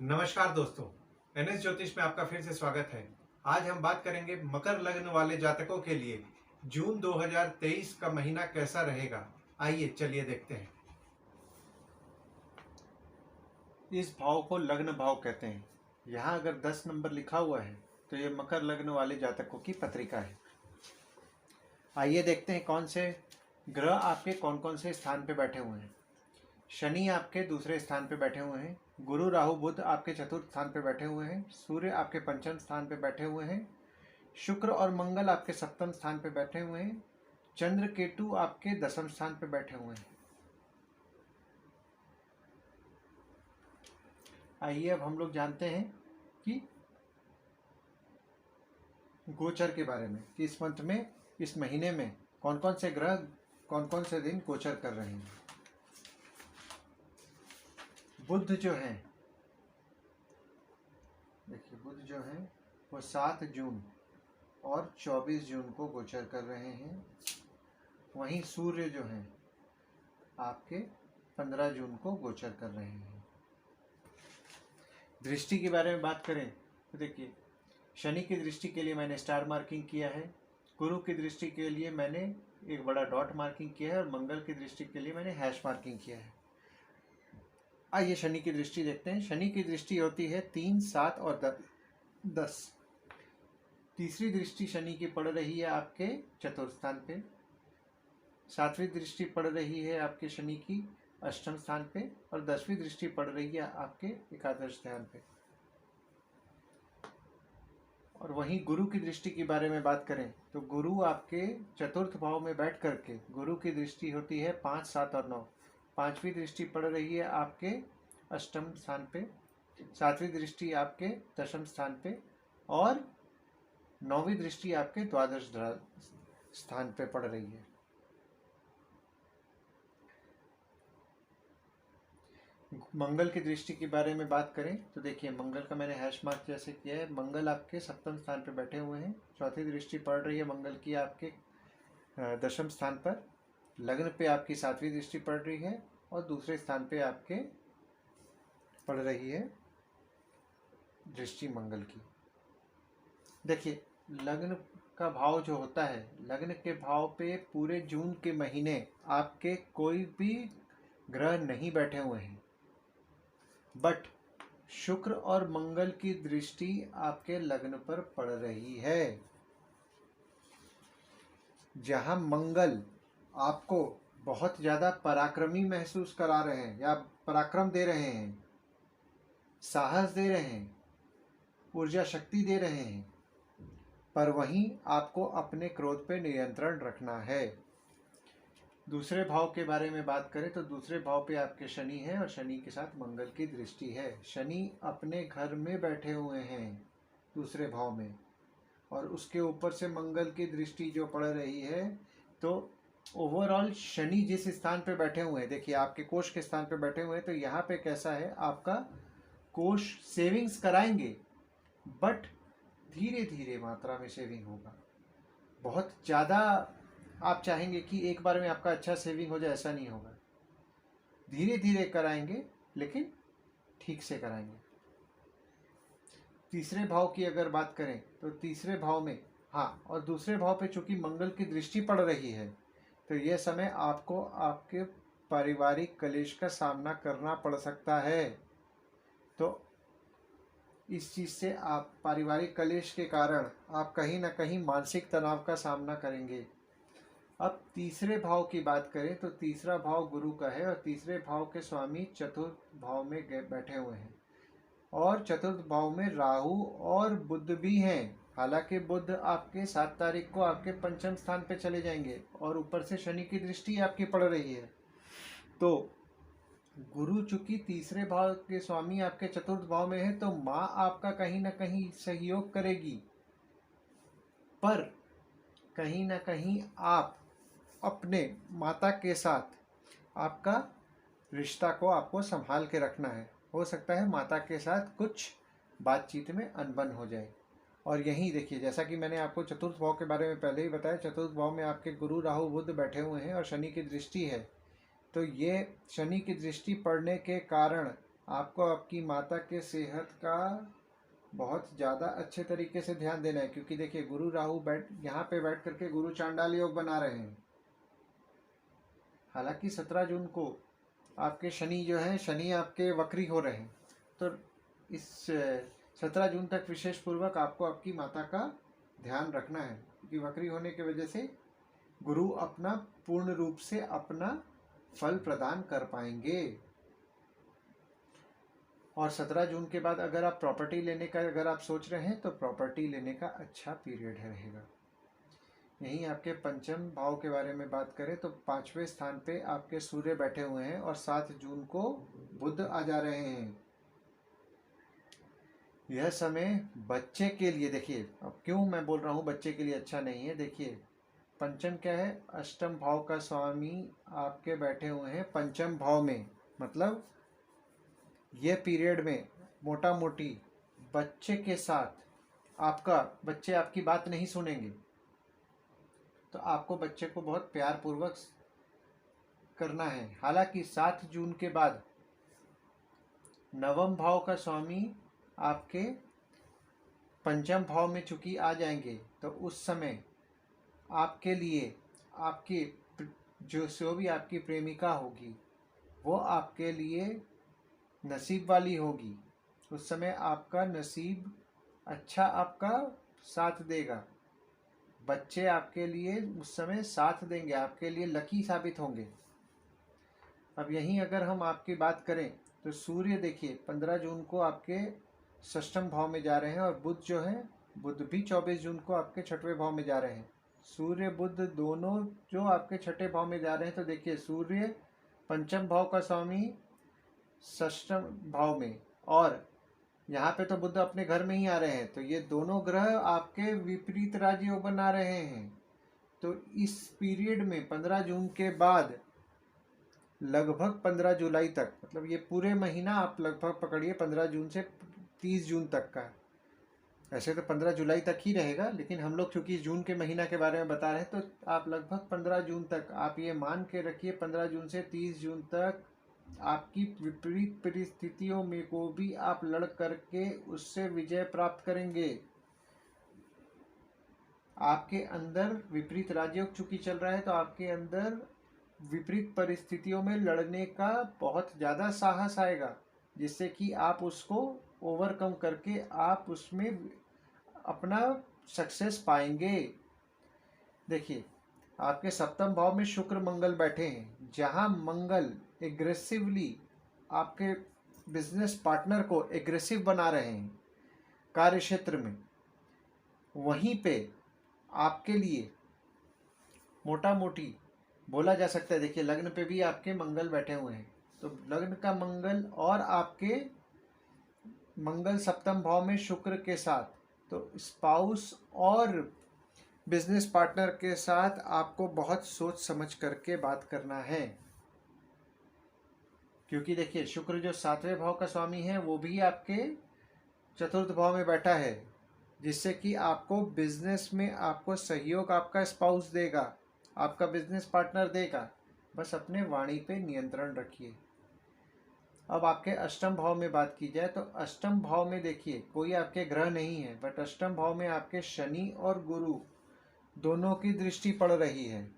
नमस्कार दोस्तों, एनएस ज्योतिष में आपका फिर से स्वागत है। आज हम बात करेंगे मकर लग्न वाले जातकों के लिए जून 2023 का महीना कैसा रहेगा। आइए चलिए देखते हैं। इस भाव को लग्न भाव कहते हैं। यहाँ अगर 10 नंबर लिखा हुआ है तो ये मकर लग्न वाले जातकों की पत्रिका है। आइए देखते हैं कौन से ग्रह आपके कौन कौन से स्थान पे बैठे हुए हैं। शनि आपके दूसरे स्थान पे बैठे हुए हैं। गुरु राहु बुध आपके चतुर्थ स्थान पे बैठे हुए हैं। सूर्य आपके पंचम स्थान पे बैठे हुए हैं। शुक्र और मंगल आपके सप्तम स्थान पे बैठे हुए हैं। चंद्र केतु आपके दसम स्थान पे बैठे हुए हैं। आइए अब हम लोग जानते हैं कि गोचर के बारे में कि इस मंथ में, इस महीने में कौन कौन से ग्रह कौन कौन से दिन गोचर कर रहे हैं। बुध जो है, देखिए बुध जो है वो 7 जून और 24 जून को गोचर कर रहे हैं। वहीं सूर्य जो है आपके 15 जून को गोचर कर रहे हैं। दृष्टि के बारे में बात करें तो देखिए, शनि की दृष्टि के लिए मैंने स्टार मार्किंग किया है। गुरु की दृष्टि के लिए मैंने एक बड़ा डॉट मार्किंग किया है और मंगल की दृष्टि के लिए मैंने हैश मार्किंग किया है। आइए शनि की दृष्टि देखते हैं। शनि की दृष्टि होती है 3, 7 और 10। तीसरी दृष्टि शनि की पड़ रही है आपके चतुर्थ स्थान पे। 7वीं दृष्टि पड़ रही है आपके शनि की अष्टम स्थान पे और 10वीं दृष्टि पड़ रही है आपके एकादश स्थान पे। और वहीं गुरु की दृष्टि के बारे में बात करें तो गुरु आपके चतुर्थ भाव में बैठ करके गुरु की दृष्टि होती है 5, 7 और 9। 5वीं दृष्टि पड़ रही है आपके अष्टम स्थान पे। 7वीं दृष्टि आपके दशम स्थान पे और 9वीं दृष्टि आपके द्वादश स्थान पे पड़ रही है। मंगल की दृष्टि के बारे में बात करें तो देखिए, मंगल का मैंने हैश मार्क जैसे किया है। मंगल आपके सप्तम स्थान पे बैठे हुए हैं। चौथी दृष्टि पड़ रही है मंगल की आपके दशम स्थान पर। लग्न पे आपकी 7वीं दृष्टि पड़ रही है और दूसरे स्थान पे आपके पड़ रही है दृष्टि मंगल की। देखिए, लग्न का भाव जो होता है, लग्न के भाव पे पूरे जून के महीने आपके कोई भी ग्रह नहीं बैठे हुए हैं, बट शुक्र और मंगल की दृष्टि आपके लग्न पर पड़ रही है। जहां मंगल आपको बहुत ज़्यादा पराक्रमी महसूस करा रहे हैं या पराक्रम दे रहे हैं, साहस दे रहे हैं, ऊर्जा शक्ति दे रहे हैं, पर वहीं आपको अपने क्रोध पे नियंत्रण रखना है। दूसरे भाव के बारे में बात करें तो दूसरे भाव पे आपके शनि है और शनि के साथ मंगल की दृष्टि है। शनि अपने घर में बैठे हुए हैं दूसरे भाव में और उसके ऊपर से मंगल की दृष्टि जो पड़ रही है, तो ओवरऑल शनि जिस स्थान पे बैठे हुए हैं, देखिए आपके कोष के स्थान पे बैठे हुए हैं, तो यहाँ पे कैसा है, आपका कोष सेविंग्स कराएंगे बट धीरे धीरे मात्रा में सेविंग होगा। बहुत ज़्यादा आप चाहेंगे कि एक बार में आपका अच्छा सेविंग हो जाए, ऐसा नहीं होगा। धीरे धीरे कराएंगे लेकिन ठीक से कराएंगे। तीसरे भाव की अगर बात करें तो तीसरे भाव में, हाँ, और दूसरे भाव पे चूंकि मंगल की दृष्टि पड़ रही है तो यह समय आपको आपके पारिवारिक कलेश का सामना करना पड़ सकता है। तो इस चीज़ से आप पारिवारिक कलेश के कारण आप कहीं ना कहीं मानसिक तनाव का सामना करेंगे। अब तीसरे भाव की बात करें तो तीसरा भाव गुरु का है और तीसरे भाव के स्वामी चतुर्थ भाव में बैठे हुए हैं और चतुर्थ भाव में राहु और बुध भी हैं। हालांकि बुध आपके 7 तारीख को आपके पंचम स्थान पे चले जाएंगे और ऊपर से शनि की दृष्टि आपकी पड़ रही है। तो गुरु चूंकि तीसरे भाव के स्वामी आपके चतुर्थ भाव में है तो माँ आपका कहीं ना कहीं सहयोग करेगी, पर कहीं ना कहीं आप अपने माता के साथ आपका रिश्ता को आपको संभाल के रखना है। हो सकता है माता के साथ कुछ बातचीत में अनबन हो जाए। और यहीं देखिए, जैसा कि मैंने आपको चतुर्थ भाव के बारे में पहले ही बताया, चतुर्थ भाव में आपके गुरु राहु बुध बैठे हुए हैं और शनि की दृष्टि है। तो ये शनि की दृष्टि पड़ने के कारण आपको आपकी माता के सेहत का बहुत ज़्यादा अच्छे तरीके से ध्यान देना है, क्योंकि देखिए गुरु राहु यहाँ पे बैठ करके गुरु चांडाल योग बना रहे हैं। हालांकि 17 जून को आपके शनि जो है, शनि आपके वक्री हो रहे हैं, तो इस 17 जून तक विशेष पूर्वक आपको आपकी माता का ध्यान रखना है, क्योंकि वक्री होने की वजह से गुरु अपना पूर्ण रूप से अपना फल प्रदान कर पाएंगे। और 17 जून के बाद अगर आप प्रॉपर्टी लेने का अगर आप सोच रहे हैं तो प्रॉपर्टी लेने का अच्छा पीरियड रहेगा। यहीं आपके पंचम भाव के बारे में बात करें तो 5वें स्थान पे आपके सूर्य बैठे हुए हैं और 7 जून को बुध आ जा रहे हैं। यह समय बच्चे के लिए, देखिए अब क्यों मैं बोल रहा हूँ बच्चे के लिए अच्छा नहीं है। देखिए पंचम क्या है, अष्टम भाव का स्वामी आपके बैठे हुए हैं पंचम भाव में, मतलब ये पीरियड में मोटा मोटी बच्चे के साथ बच्चे आपकी बात नहीं सुनेंगे, तो आपको बच्चे को बहुत प्यार पूर्वक करना है। हालांकि 7 जून के बाद नवम भाव का स्वामी आपके पंचम भाव में चूंकि आ जाएंगे, तो उस समय आपके लिए आपकी जो भी आपकी प्रेमिका होगी वो आपके लिए नसीब वाली होगी। उस समय आपका नसीब अच्छा आपका साथ देगा। बच्चे आपके लिए उस समय साथ देंगे, आपके लिए लकी साबित होंगे। अब यहीं अगर हम आपकी बात करें तो सूर्य देखिए 15 जून को आपके षष्ठम भाव में जा रहे हैं और बुध जो है, बुध भी 24 जून को आपके छठवें भाव में जा रहे हैं। सूर्य बुध दोनों जो आपके छठे भाव में जा रहे हैं, तो देखिए सूर्य पंचम भाव का स्वामी षष्ठम भाव में, और यहाँ पे तो बुध अपने घर में ही आ रहे हैं, तो ये दोनों ग्रह आपके विपरीत राजयोग बना रहे हैं। तो इस पीरियड में 15 जून के बाद लगभग 15 जुलाई तक, मतलब ये पूरे महीना आप लगभग पकड़िए 15 जून से 30 जून तक का। ऐसे तो 15 जुलाई तक ही रहेगा, लेकिन हम लोग चूंकि जून के महीना के बारे में बता रहे हैं, तो आप लगभग 15 जून तक आप ये मान के रखिए 15 जून से 30 जून तक आपकी विपरीत परिस्थितियों में को भी आप लड़ करके उससे विजय प्राप्त करेंगे। आपके अंदर विपरीत राजयोग चूंकि चल रहा है, तो आपके अंदर विपरीत परिस्थितियों में लड़ने का बहुत ज़्यादा साहस आएगा, जिससे कि आप उसको ओवरकम करके आप उसमें अपना सक्सेस पाएंगे। देखिए आपके सप्तम भाव में शुक्र मंगल बैठे हैं, जहां मंगल एग्रेसिवली आपके बिजनेस पार्टनर को एग्रेसिव बना रहे हैं कार्य क्षेत्र में, वहीं पे आपके लिए मोटा मोटी बोला जा सकता है। देखिए लग्न पे भी आपके मंगल बैठे हुए हैं, तो लग्न का मंगल और आपके मंगल सप्तम भाव में शुक्र के साथ, तो स्पाउस और बिजनेस पार्टनर के साथ आपको बहुत सोच समझ करके बात करना है। क्योंकि देखिए शुक्र जो 7वें भाव का स्वामी है वो भी आपके चतुर्थ भाव में बैठा है, जिससे कि आपको बिजनेस में आपको सहयोग आपका स्पाउस देगा, आपका बिजनेस पार्टनर देगा। बस अपने वाणी पे नियंत्रण रखिए। अब आपके अष्टम भाव में बात की जाए तो अष्टम भाव में देखिए कोई आपके ग्रह नहीं है, बट अष्टम भाव में आपके शनि और गुरु दोनों की दृष्टि पड़ रही है।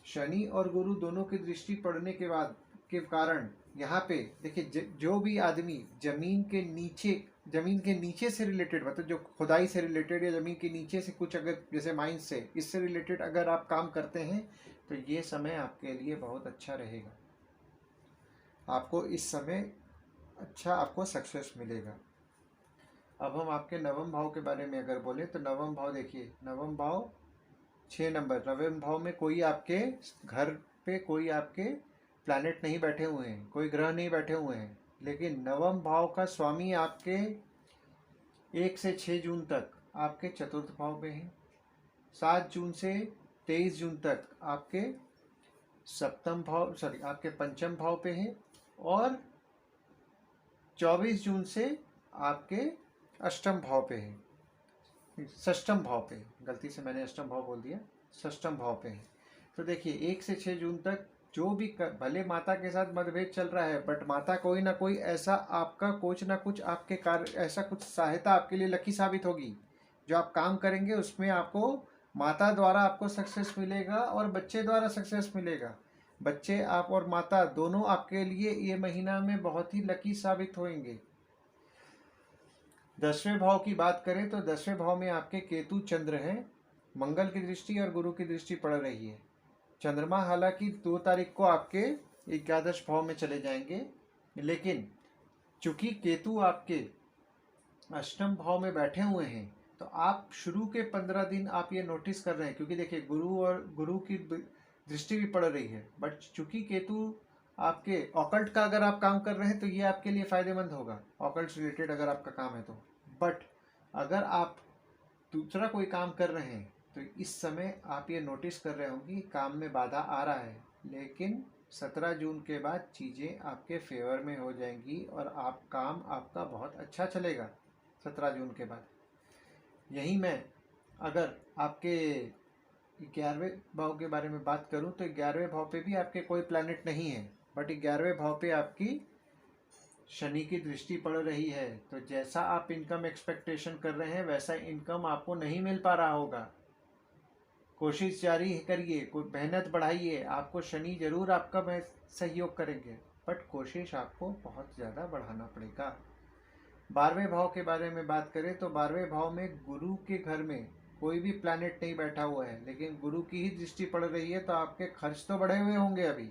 शनि और गुरु दोनों की दृष्टि पड़ने के कारण यहाँ पे देखिए जो भी आदमी जमीन के नीचे से रिलेटेड, मतलब जो खुदाई से रिलेटेड या जमीन के नीचे से कुछ अगर जैसे माइंस से इससे रिलेटेड अगर आप काम करते हैं, तो ये समय आपके लिए बहुत अच्छा रहेगा। आपको इस समय अच्छा आपको सक्सेस मिलेगा। अब हम आपके नवम भाव के बारे में अगर बोले तो नवम भाव देखिए, नवम भाव 6 नंबर, नवम भाव में कोई आपके घर पे कोई आपके प्लैनेट नहीं बैठे हुए हैं, कोई ग्रह नहीं बैठे हुए हैं, लेकिन नवम भाव का स्वामी आपके 1 से 6 जून तक आपके चतुर्थ भाव में है। 7 जून से 23 जून तक आपके आपके पंचम भाव पे है, और 24 जून से आपके अष्टम भाव पे है, षष्ठम भाव पे, गलती से मैंने अष्टम भाव बोल दिया, षष्ठम भाव पे है। तो देखिए 1 से 6 जून तक जो भी भले माता के साथ मतभेद चल रहा है, बट माता कोई ना कोई ऐसा आपका कुछ ना कुछ आपके कार्य, ऐसा कुछ सहायता आपके लिए लकी साबित होगी। जो आप काम करेंगे उसमें आपको माता द्वारा आपको सक्सेस मिलेगा और बच्चे द्वारा सक्सेस मिलेगा। बच्चे, आप और माता दोनों आपके लिए ये महीना में बहुत ही लकी साबित होंगे। 10वें भाव की बात करें तो 10वें भाव में आपके केतु चंद्र हैं, मंगल की दृष्टि और गुरु की दृष्टि पड़ रही है। चंद्रमा हालांकि 2 तारीख को आपके एकादश भाव में चले जाएंगे, लेकिन चूंकि केतु आपके अष्टम भाव में बैठे हुए हैं तो आप शुरू के 15 दिन आप ये नोटिस कर रहे हैं, क्योंकि देखिए गुरु की दृष्टि भी पड़ रही है। बट चूंकि केतु आपके ऑकल्ट का अगर आप काम कर रहे हैं तो ये आपके लिए फायदेमंद होगा, ऑकल्ट रिलेटेड अगर आपका काम है तो। बट अगर आप दूसरा कोई काम कर रहे हैं तो इस समय आप ये नोटिस कर रहे होंगे कि काम में बाधा आ रहा है, लेकिन 17 जून के बाद चीज़ें आपके फेवर में हो जाएंगी और काम आपका बहुत अच्छा चलेगा 17 जून के बाद। यही मैं अगर आपके 11वें भाव के बारे में बात करूं तो 11वें भाव पे भी आपके कोई प्लैनेट नहीं है, बट 11वें भाव पे आपकी शनि की दृष्टि पड़ रही है। तो जैसा आप इनकम एक्सपेक्टेशन कर रहे हैं वैसा इनकम आपको नहीं मिल पा रहा होगा। कोशिश जारी करिए, कोई मेहनत बढ़ाइए, आपको शनि जरूर आपका सहयोग करेंगे, बट कोशिश आपको बहुत ज़्यादा बढ़ाना पड़ेगा। 12वें भाव के बारे में बात करें तो 12वें भाव में गुरु के घर में कोई भी प्लैनेट नहीं बैठा हुआ है, लेकिन गुरु की ही दृष्टि पड़ रही है। तो आपके खर्च तो बढ़े हुए होंगे अभी,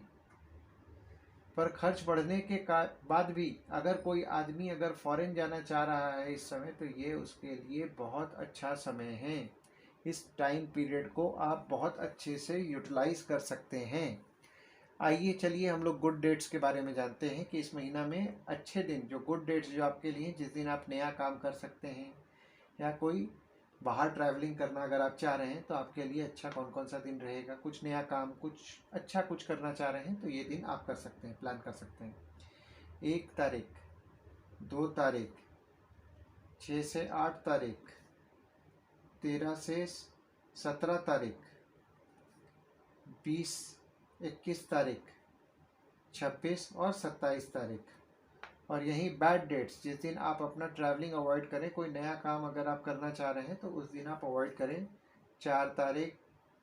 पर खर्च बढ़ने के बाद भी अगर कोई आदमी अगर फॉरेन जाना चाह रहा है इस समय, तो ये उसके लिए बहुत अच्छा समय है। इस टाइम पीरियड को आप बहुत अच्छे से यूटिलाइज कर सकते हैं। आइए चलिए हम लोग गुड डेट्स के बारे में जानते हैं कि इस महीना में अच्छे दिन, जो गुड डेट्स जो आपके लिए, जिस दिन आप नया काम कर सकते हैं या कोई बाहर ट्रैवलिंग करना अगर आप चाह रहे हैं तो आपके लिए अच्छा कौन कौन सा दिन रहेगा। कुछ नया काम, कुछ अच्छा कुछ करना चाह रहे हैं तो ये दिन आप कर सकते हैं, प्लान कर सकते हैं। 1 तारीख, 2 तारीख, 6 से 8 तारीख, 13 से 17 तारीख, 20, 21 तारीख, 26 और 27 तारीख। और यही बैड डेट्स, जिस दिन आप अपना ट्रैवलिंग अवॉइड करें, कोई नया काम अगर आप करना चाह रहे हैं तो उस दिन आप अवॉइड करें। 4 तारीख,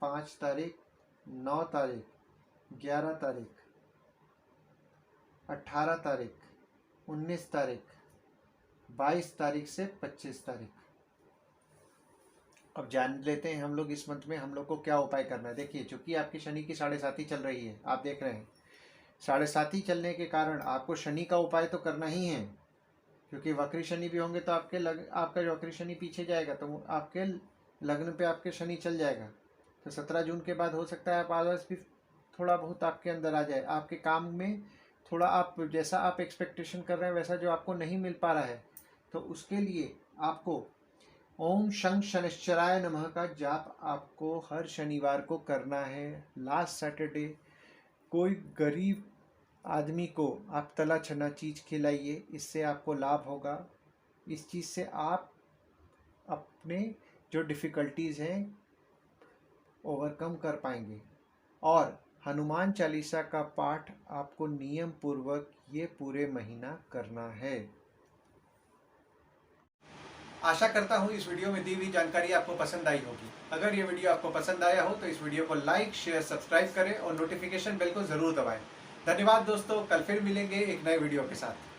5 तारीख, 9 तारीख, 11 तारीख, 18 तारीख, 19 तारीख, 22 तारीख से 25 तारीख। अब जान लेते हैं हम लोग इस मंथ में हम लोग को क्या उपाय करना है। देखिए, चूंकि आपकी शनि की 7.5 चल रही है, आप देख रहे हैं 7.5 चलने के कारण आपको शनि का उपाय तो करना ही है, क्योंकि वक्री शनि भी होंगे तो आपका वक्री शनि पीछे जाएगा, तो आपके लग्न पे आपके शनि चल जाएगा। तो 17 जून के बाद हो सकता है आप आलस भी थोड़ा बहुत आपके अंदर आ जाए, आपके काम में थोड़ा आप जैसा आप एक्सपेक्टेशन कर रहे हैं वैसा जो आपको नहीं मिल पा रहा है, तो उसके लिए आपको ओम शं शनिश्चराय नमः का जाप आपको हर शनिवार को करना है। लास्ट सैटरडे कोई गरीब आदमी को आप तला छना चीज़ खिलाइए, इससे आपको लाभ होगा। इस चीज़ से आप अपने जो डिफ़िकल्टीज़ हैं ओवरकम कर पाएंगे। और हनुमान चालीसा का पाठ आपको नियम पूर्वक ये पूरे महीना करना है। आशा करता हूँ इस वीडियो में दी हुई जानकारी आपको पसंद आई होगी। अगर ये वीडियो आपको पसंद आया हो तो इस वीडियो को लाइक, शेयर, सब्सक्राइब करें और नोटिफिकेशन बेल को ज़रूर दबाएं। धन्यवाद दोस्तों, कल फिर मिलेंगे एक नए वीडियो के साथ।